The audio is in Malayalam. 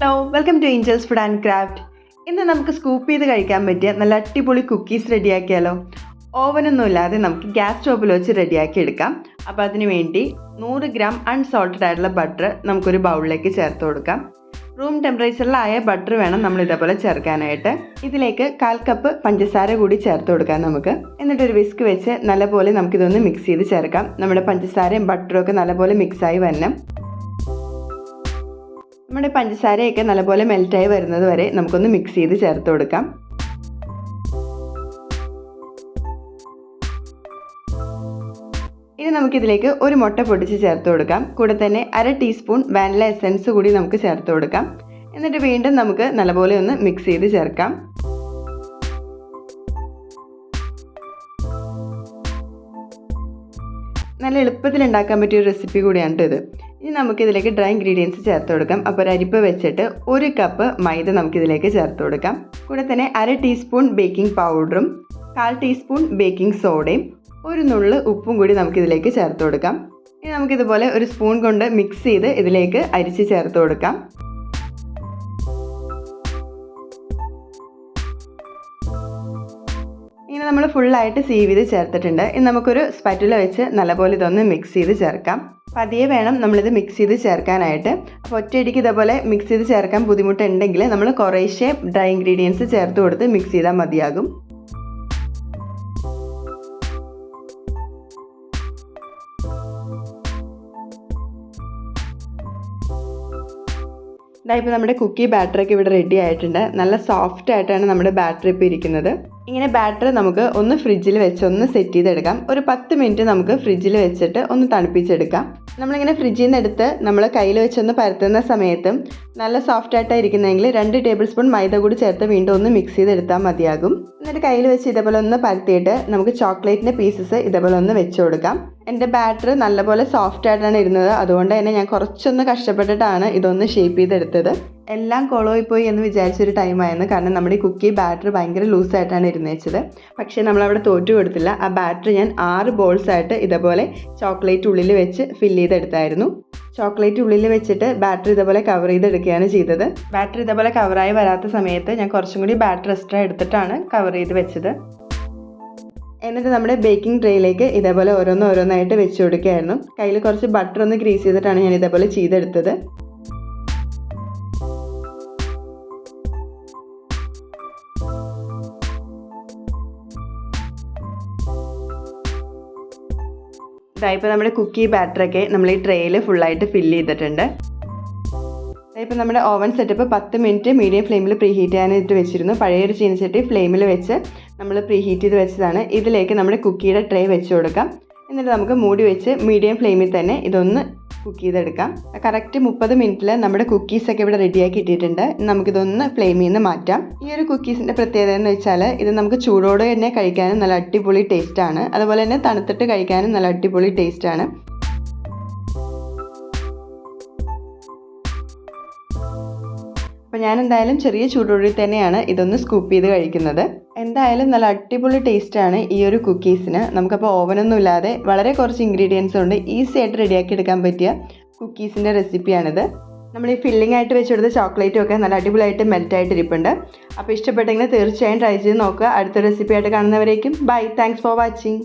Hello welcome to Angels Food and Craft. ഇന്ന് നമുക്ക് സ്കൂപ്പ് ചെയ്ത് കഴിക്കാൻ പറ്റിയ നല്ല അടിപൊളി കുക്കീസ് റെഡിയാക്കിയാലോ. ഓവനൊന്നും ഇല്ലാതെ നമുക്ക് ഗ്യാസ് സ്റ്റോപ്പിൽ വെച്ച് റെഡിയാക്കി എടുക്കാം. അപ്പോൾ അതിന് വേണ്ടി 100 ഗ്രാം അൺസോൾട്ടഡ് ആയിട്ടുള്ള ബട്ടർ നമുക്കൊരു ബൗളിലേക്ക് ചേർത്ത് കൊടുക്കാം. റൂം ടെമ്പറേച്ചറിലായ ബട്ടർ വേണം നമ്മൾ ഇതേപോലെ ചേർക്കാനായിട്ട്. ഇതിലേക്ക് 1/4 കപ്പ് പഞ്ചസാര കൂടി ചേർത്ത് കൊടുക്കാം നമുക്ക്. എന്നിട്ടൊരു വിസ്ക് വെച്ച് നല്ലപോലെ നമുക്കിതൊന്ന് മിക്സ് ചെയ്ത് ചേർക്കാം. നമ്മുടെ പഞ്ചസാരയും ബട്ടറും ഒക്കെ നല്ലപോലെ മിക്സായി വരണം. നമ്മുടെ പഞ്ചസാരയൊക്കെ നല്ലപോലെ മെൽറ്റായി വരുന്നത് വരെ നമുക്കൊന്ന് മിക്സ് ചെയ്ത് ചേർത്ത് കൊടുക്കാം. ഇനി നമുക്കിതിലേക്ക് ഒരു മുട്ട പൊടിച്ച് ചേർത്ത് കൊടുക്കാം. കൂടെ തന്നെ 1/2 ടീസ്പൂൺ വാനില എസൻസ് കൂടി നമുക്ക് ചേർത്ത് കൊടുക്കാം. എന്നിട്ട് വീണ്ടും നമുക്ക് നല്ലപോലെ ഒന്ന് മിക്സ് ചെയ്ത് ചേർക്കാം. നല്ല എളുപ്പത്തിൽ ഉണ്ടാക്കാൻ പറ്റിയ ഒരു റെസിപ്പി കൂടിയാണ് ഇത്. ഇനി നമുക്കിതിലേക്ക് ഡ്രൈ ഇൻഗ്രീഡിയൻസ് ചേർത്ത് കൊടുക്കാം. അപ്പോൾ ഒരു അരിപ്പ വെച്ചിട്ട് 1 കപ്പ് മൈദ നമുക്കിതിലേക്ക് ചേർത്ത് കൊടുക്കാം. കൂടെ തന്നെ 1/2 ടീസ്പൂൺ ബേക്കിംഗ് പൗഡറും 1/4 ടീസ്പൂൺ ബേക്കിംഗ് സോഡയും ഒരു നുള്ള് ഉപ്പും കൂടി നമുക്കിതിലേക്ക് ചേർത്ത് കൊടുക്കാം. ഇനി നമുക്കിതുപോലെ ഒരു സ്പൂൺ കൊണ്ട് മിക്സ് ചെയ്ത് ഇതിലേക്ക് അരിച്ച് ചേർത്ത് കൊടുക്കാം. ഇങ്ങനെ നമ്മൾ ഫുള്ളായിട്ട് സീവ് ചെയ്ത് ചേർത്തിട്ടുണ്ട്. ഇനി നമുക്കൊരു സ്പാറ്റുല വെച്ച് നല്ലപോലെ ഇതൊന്ന് മിക്സ് ചെയ്ത് ചേർക്കാം. പതിയെ വേണം നമ്മളിത് മിക്സ് ചെയ്ത് ചേർക്കാനായിട്ട്. അപ്പോൾ ഒറ്റയടിക്ക് ഇതേപോലെ മിക്സ് ചെയ്ത് ചേർക്കാൻ ബുദ്ധിമുട്ടുണ്ടെങ്കിൽ നമ്മൾ കുറേശ്ശെ ഡ്രൈ ഇൻഗ്രീഡിയൻസ് ചേർത്ത് കൊടുത്ത് മിക്സ് ചെയ്താൽ മതിയാകും. ഇപ്പോൾ നമ്മുടെ കുക്കി ബാറ്ററൊക്കെ ഇവിടെ റെഡി ആയിട്ടുണ്ട്. നല്ല സോഫ്റ്റ് ആയിട്ടാണ് നമ്മുടെ ബാറ്ററി ഇപ്പോൾ ഇരിക്കുന്നത്. ഇങ്ങനെ ബാറ്റർ നമുക്ക് ഒന്ന് ഫ്രിഡ്ജിൽ വെച്ച് ഒന്ന് സെറ്റ് ചെയ്തെടുക്കാം. ഒരു 10 മിനിറ്റ് നമുക്ക് ഫ്രിഡ്ജിൽ വെച്ചിട്ട് ഒന്ന് തണുപ്പിച്ചെടുക്കാം. നമ്മളിങ്ങനെ ഫ്രിഡ്ജിൽ നിന്ന് എടുത്ത് നമ്മൾ കയ്യിൽ വെച്ചൊന്ന് പരത്തുന്ന സമയത്ത് നല്ല സോഫ്റ്റ് ആയിട്ടാണ് ഇരിക്കുന്നതെങ്കിൽ 2 ടേബിൾ സ്പൂൺ മൈദ കൂടി ചേർത്ത് വീണ്ടും ഒന്ന് മിക്സ് ചെയ്തെടുത്താൽ മതിയാകും. എന്നിട്ട് കയ്യിൽ വെച്ച് ഇതേപോലെ ഒന്ന് പരത്തിയിട്ട് നമുക്ക് ചോക്ലേറ്റിൻ്റെ പീസസ് ഇതേപോലെ ഒന്ന് വെച്ച് കൊടുക്കാം. എൻ്റെ ബാറ്റർ നല്ലപോലെ സോഫ്റ്റ് ആയിട്ടാണ് ഇരുന്നത്. അതുകൊണ്ട് തന്നെ ഞാൻ കുറച്ചൊന്ന് കഷ്ടപ്പെട്ടിട്ടാണ് ഇതൊന്ന് ഷേപ്പ് ചെയ്തെടുത്തത്. എല്ലാം കൊളോയിപ്പോയി എന്ന് വിചാരിച്ചൊരു ടൈമായിരുന്നു. കാരണം നമ്മുടെ ഈ കുക്കി ബാറ്റർ ഭയങ്കര ലൂസായിട്ടാണ് ഇരുന്നേച്ചത്. പക്ഷേ നമ്മളവിടെ തോറ്റു കൊടുത്തില്ല. ആ ബാറ്റർ ഞാൻ 6 ബോൾസ് ആയിട്ട് ഇതേപോലെ ചോക്ലേറ്റ് ഉള്ളിൽ വെച്ച് ഫില്ല് ചെയ്തെടുത്തായിരുന്നു. ചോക്ലേറ്റ് ഉള്ളിൽ വെച്ചിട്ട് ബാറ്റർ ഇതേപോലെ കവർ ചെയ്തെടുക്കുകയാണ് ചെയ്തത്. ബാറ്റർ ഇതേപോലെ കവറായി വരാത്ത സമയത്ത് ഞാൻ കുറച്ചും കൂടി ബാറ്റർ എക്സ്ട്രാ എടുത്തിട്ടാണ് കവർ ചെയ്ത് വെച്ചത്. എന്നിട്ട് നമ്മുടെ ബേക്കിംഗ് ട്രേയിലേക്ക് ഇതേപോലെ ഓരോന്നായിട്ട് വെച്ച് കൊടുക്കുകയായിരുന്നു. കയ്യിൽ കുറച്ച് ബട്ടർ ഒന്ന് ഗ്രീസ് ചെയ്തിട്ടാണ് ഞാൻ ഇതേപോലെ ചെയ്തെടുത്തത്. ഇപ്പോൾ നമ്മുടെ കുക്കി ബാറ്ററൊക്കെ നമ്മൾ ഈ ട്രേയിൽ ഫുള്ളായിട്ട് ഫില്ല് ചെയ്തിട്ടുണ്ട്. ഇപ്പോൾ നമ്മുടെ ഓവൻ സെറ്റപ്പ് 10 മിനിറ്റ് മീഡിയം ഫ്ലെയിമിൽ പ്രീഹീറ്റ് ചെയ്യാനായിട്ട് വെച്ചിരുന്നു. പഴയൊരു ചീനച്ചട്ടി ഫ്ലെയിമിൽ വെച്ച് നമ്മൾ പ്രീഹീറ്റ് ചെയ്ത് വെച്ചതാണ്. ഇതിലേക്ക് നമ്മുടെ കുക്കിയുടെ ട്രേ വെച്ച് കൊടുക്കാം. എന്നിട്ട് നമുക്ക് മൂടി വെച്ച് മീഡിയം ഫ്ലെയിമിൽ തന്നെ ഇതൊന്ന് കുക്ക് ചെയ്തെടുക്കാം. കറക്റ്റ് 30 മിനിറ്റിൽ നമ്മുടെ കുക്കീസൊക്കെ ഇവിടെ റെഡിയാക്കി ഇട്ടിട്ടുണ്ട്. നമുക്കിതൊന്ന് ഫ്ലെയിമിൽ നിന്ന് മാറ്റാം. ഈ ഒരു കുക്കീസിൻ്റെ പ്രത്യേകത എന്ന് വെച്ചാൽ ഇത് നമുക്ക് ചൂടോടെ തന്നെ കഴിക്കാനും നല്ല അടിപൊളി ടേസ്റ്റാണ്. അതുപോലെ തന്നെ തണുത്തിട്ട് കഴിക്കാനും നല്ല അടിപൊളി ടേസ്റ്റാണ്. അപ്പോൾ ഞാൻ എന്തായാലും ചെറിയ ചൂടോടെ തന്നെയാണ് ഇതൊന്ന് സ്കൂപ്പ് ചെയ്ത് കഴിക്കുന്നത്. എന്തായാലും നല്ല അടിപൊളി ടേസ്റ്റാണ് ഈ ഒരു കുക്കീസിന്. നമുക്കപ്പോൾ ഓവനൊന്നും ഇല്ലാതെ വളരെ കുറച്ച് ഇൻഗ്രീഡിയൻസ് കൊണ്ട് ഈസി ആയിട്ട് റെഡിയാക്കി എടുക്കാൻ പറ്റിയ കുക്കീസിൻ്റെ റെസിപ്പിയാണിത്. നമ്മൾ ഈ ഫില്ലിംഗ് ആയിട്ട് വെച്ചെടുത്ത ചോക്ലേറ്റും ഒക്കെ നല്ല അടിപൊളിയായിട്ട് മെൽറ്റായിട്ട് ഇരിപ്പുണ്ട്. അപ്പോൾ ഇഷ്ടപ്പെട്ടെങ്കിൽ തീർച്ചയായും ട്രൈ ചെയ്ത് നോക്കുക. അടുത്ത റെസിപ്പി ആയിട്ട് കാണുന്നവരേക്കും ബൈ. Thanks for watching.